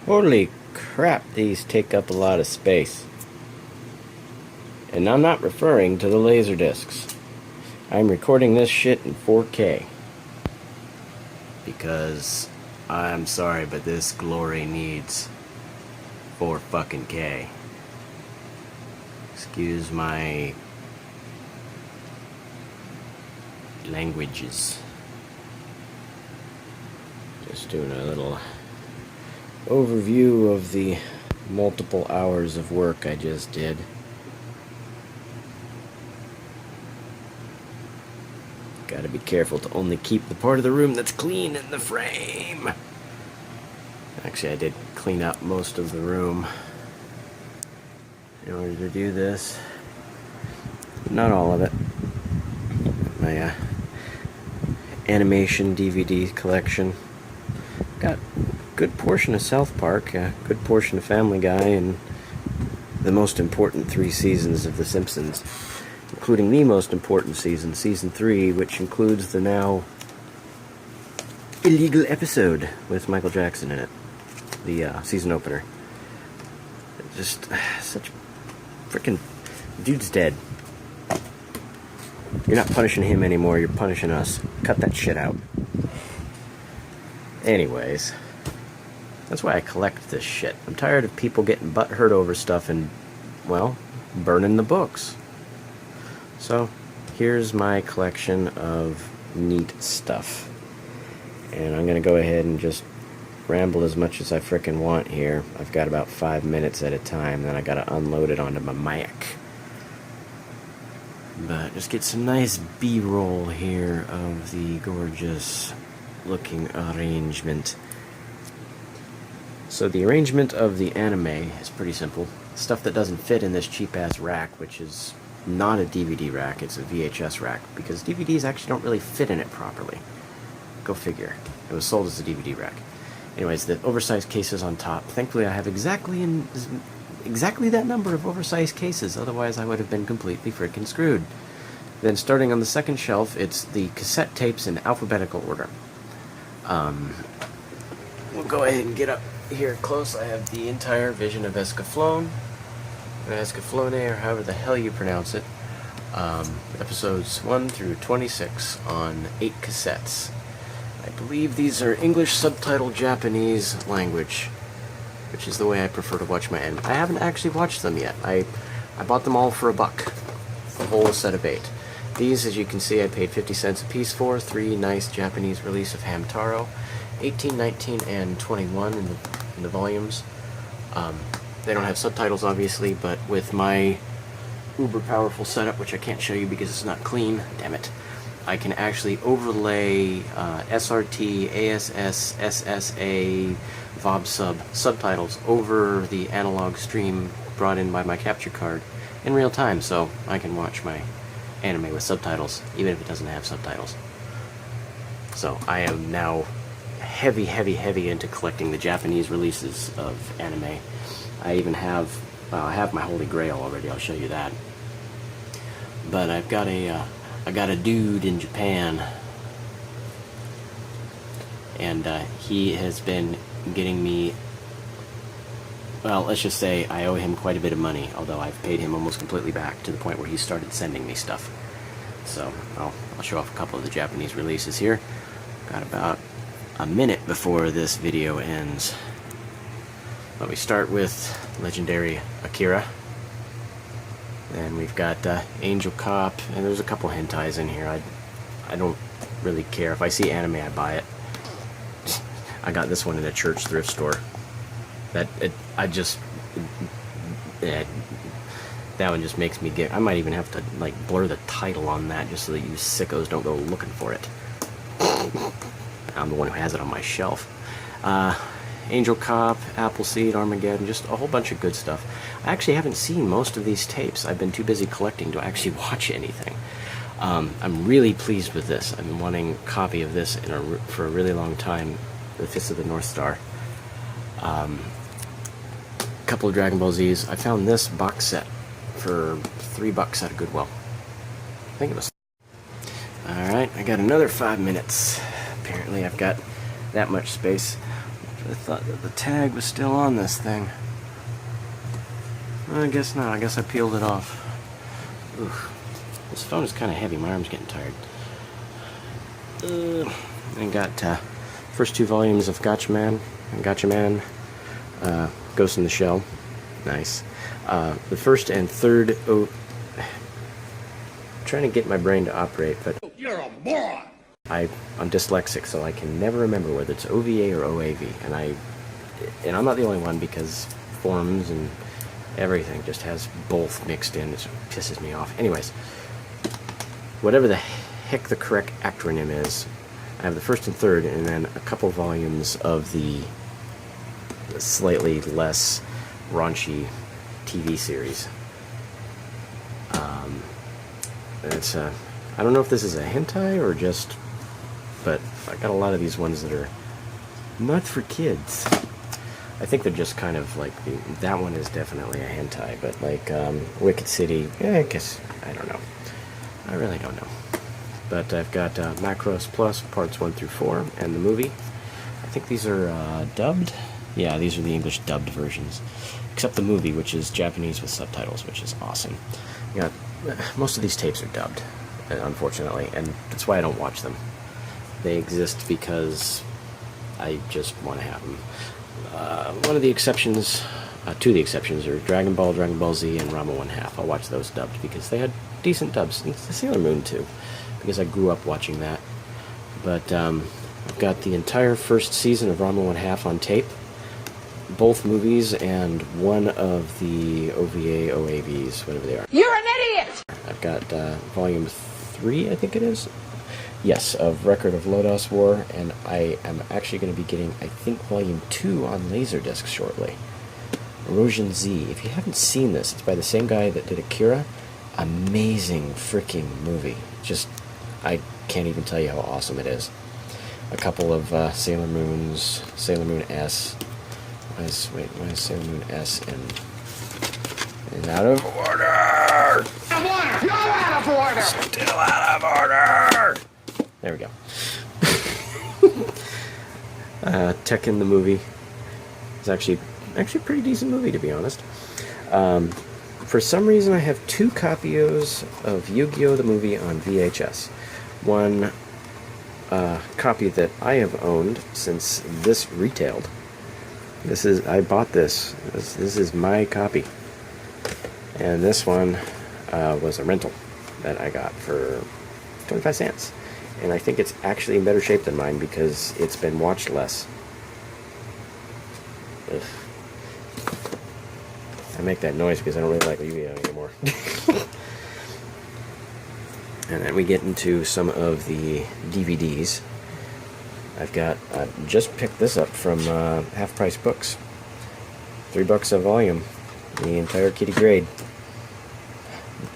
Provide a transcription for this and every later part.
Holy crap, these take up a lot of space. And I'm not referring to the laser discs. I'm recording this shit in 4K. Because, I'm sorry, but this glory needs 4 fucking K. Excuse my languages. Just doing a little overview of the multiple hours of work I just did. Gotta be careful to only keep the part of the room that's clean in the frame. Actually, I did clean up most of the room in order to do this. Not all of it. My animation DVD collection. Got a good portion of South Park, a good portion of Family Guy, and the most important 3 seasons of The Simpsons, including the most important season, Season 3, which includes the now illegal episode with Michael Jackson in it, the season opener. Just such freaking... Dude's dead. You're not punishing him anymore, you're punishing us. Cut that shit out. Anyways, that's why I collect this shit. I'm tired of people getting butthurt over stuff and, well, burning the books. So, here's my collection of neat stuff. And I'm gonna go ahead and just ramble as much as I frickin' want here. I've got about 5 minutes at a time, then I gotta unload it onto my Mac. But just get some nice B-roll here of the gorgeous looking arrangement. So the arrangement of the anime is pretty simple. Stuff that doesn't fit in this cheap-ass rack, which is not a DVD rack, it's a VHS rack, because DVDs actually don't really fit in it properly. Go figure. It was sold as a DVD rack. Anyways, the oversized cases on top. Thankfully I have exactly that number of oversized cases, otherwise I would have been completely freaking screwed. Then starting on the second shelf, it's the cassette tapes in alphabetical order. We'll go ahead and get up here close. I have the entire Vision of Escaflowne, or however the hell you pronounce it. Episodes 1 through 26 on 8 cassettes. I believe these are English subtitle Japanese language, which is the way I prefer to watch my anime. I haven't actually watched them yet. I bought them all for $1, a whole set of 8. These, as you can see, I paid 50 cents a piece for. 3 nice Japanese release of Hamtaro, 18, 19, and 21 in the volumes. They don't have subtitles, obviously, but with my uber powerful setup, which I can't show you because it's not clean, damn it, I can actually overlay SRT, ASS, SSA, VOBSub subtitles over the analog stream brought in by my capture card in real time, so I can watch my anime with subtitles, even if it doesn't have subtitles. So I am now heavy into collecting the Japanese releases of anime. I even have, I have my Holy Grail already, I'll show you that. But I've got I got a dude in Japan, and he has been getting me, well, let's just say I owe him quite a bit of money, although I've paid him almost completely back to the point where he started sending me stuff. So I'll show off a couple of the Japanese releases here. Got about a minute before this video ends. But we start with legendary Akira. Then we've got Angel Cop, and there's a couple hentais in here. I don't really care. If I see anime, I buy it. I got this one in a church thrift store. That one just makes me get. I might even have to like blur the title on that just so that you sickos don't go looking for it. I'm the one who has it on my shelf. Angel Cop, Appleseed, Armageddon, just a whole bunch of good stuff. I actually haven't seen most of these tapes. I've been too busy collecting to actually watch anything. I'm really pleased with this. I've been wanting a copy of this for a really long time. The Fist of the North Star. A couple of Dragon Ball Z's. I found this box set for $3 at a Goodwill. I think it was. Alright, I got another 5 minutes. Apparently I've got that much space. I thought that the tag was still on this thing. I guess not. I guess I peeled it off. Oof. This phone is kind of heavy. My arm's getting tired. I got first 2 volumes of Gotcha Man, Ghost in the Shell. Nice. The first and third... trying to get my brain to operate, but... You're a moron! I'm dyslexic, so I can never remember whether it's OVA or OAV. And I'm not the only one, because forums and everything just has both mixed in. It pisses me off. Anyways, whatever the heck the correct acronym is, I have the first and third, and then a couple volumes of the slightly less raunchy TV series. It's I don't know if this is a hentai or just, but I got a lot of these ones that are not for kids. I think they're just kind of like, that one is definitely a hentai, but like Wicked City, I guess, I don't know. I really don't know. But I've got Macros Plus parts 1 through 4 and the movie. I think these are dubbed. Yeah, these are the English dubbed versions, except the movie, which is Japanese with subtitles, which is awesome. Yeah, most of these tapes are dubbed, unfortunately, and that's why I don't watch them. They exist because I just want to have them. One of the exceptions, 2 of the exceptions, are Dragon Ball, Dragon Ball Z, and Ranma 1/2. I'll watch those dubbed because they had decent dubs. And Sailor Moon too, because I grew up watching that. But I've got the entire first season of Ranma 1/2 on tape, both movies, and one of the OVA, OAVs, whatever they are. You're an idiot! I've got volume 3, I think it is. Yes, of Record of Lodoss War, and I am actually going to be getting, I think, volume 2 on Laserdisc shortly. Erosion Z. If you haven't seen this, it's by the same guy that did Akira. Amazing freaking movie. Just, I can't even tell you how awesome it is. A couple of Sailor Moons, Sailor Moon S. Why is Sailor Moon S in out of order? You're out of order! Still out of order! There we go. Tekken the movie. It's actually a pretty decent movie, to be honest. For some reason, I have 2 copies of Yu-Gi-Oh! The movie on VHS. One copy that I have owned since this retailed. I bought this. This is my copy. And this one was a rental that I got for 25 cents. And I think it's actually in better shape than mine because it's been watched less. Ugh. I make that noise because I don't really like Yu-Gi-Oh! Anymore. And then we get into some of the DVDs. I've just picked this up from Half Price Books. $3 a volume. The entire Kitty Grade.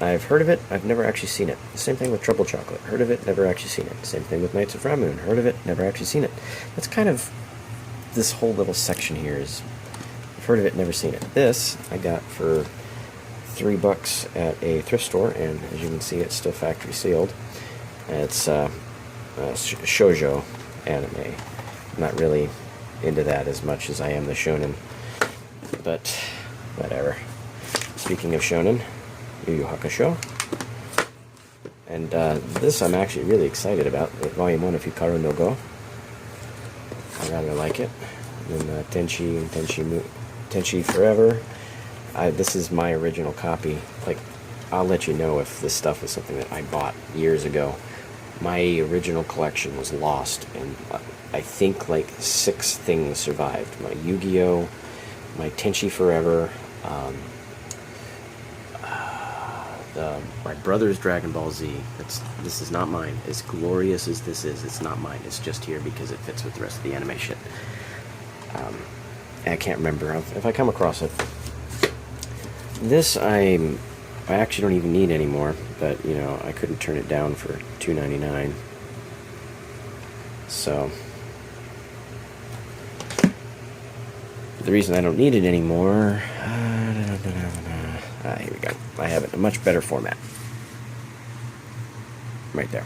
I've heard of it, I've never actually seen it. The same thing with Trouble Chocolate. Heard of it, never actually seen it. Same thing with Knights of Ramoon. Heard of it, never actually seen it. That's kind of, this whole little section here is, I've heard of it, never seen it. This I got for $3 at a thrift store, and as you can see, it's still factory sealed. It's shoujo anime. I'm not really into that as much as I am the shonen, but whatever. Speaking of shonen, Yu Yu Hakusho. And this I'm actually really excited about, Volume 1 of Hikaru no Go. I rather like it. And then Tenchi and Tenchi Forever. This is my original copy. Like, I'll let you know if this stuff is something that I bought years ago. My original collection was lost, and I think like 6 things survived. My Yu-Gi-Oh!, my Tenchi Forever, my brother's Dragon Ball Z. This is not mine. As glorious as this is, it's not mine. It's just here because it fits with the rest of the anime shit. I can't remember if I come across it. This I actually don't even need anymore, but you know, I couldn't turn it down for $2.99. So the reason I don't need it anymore, here we go. I have it in a much better format. Right there.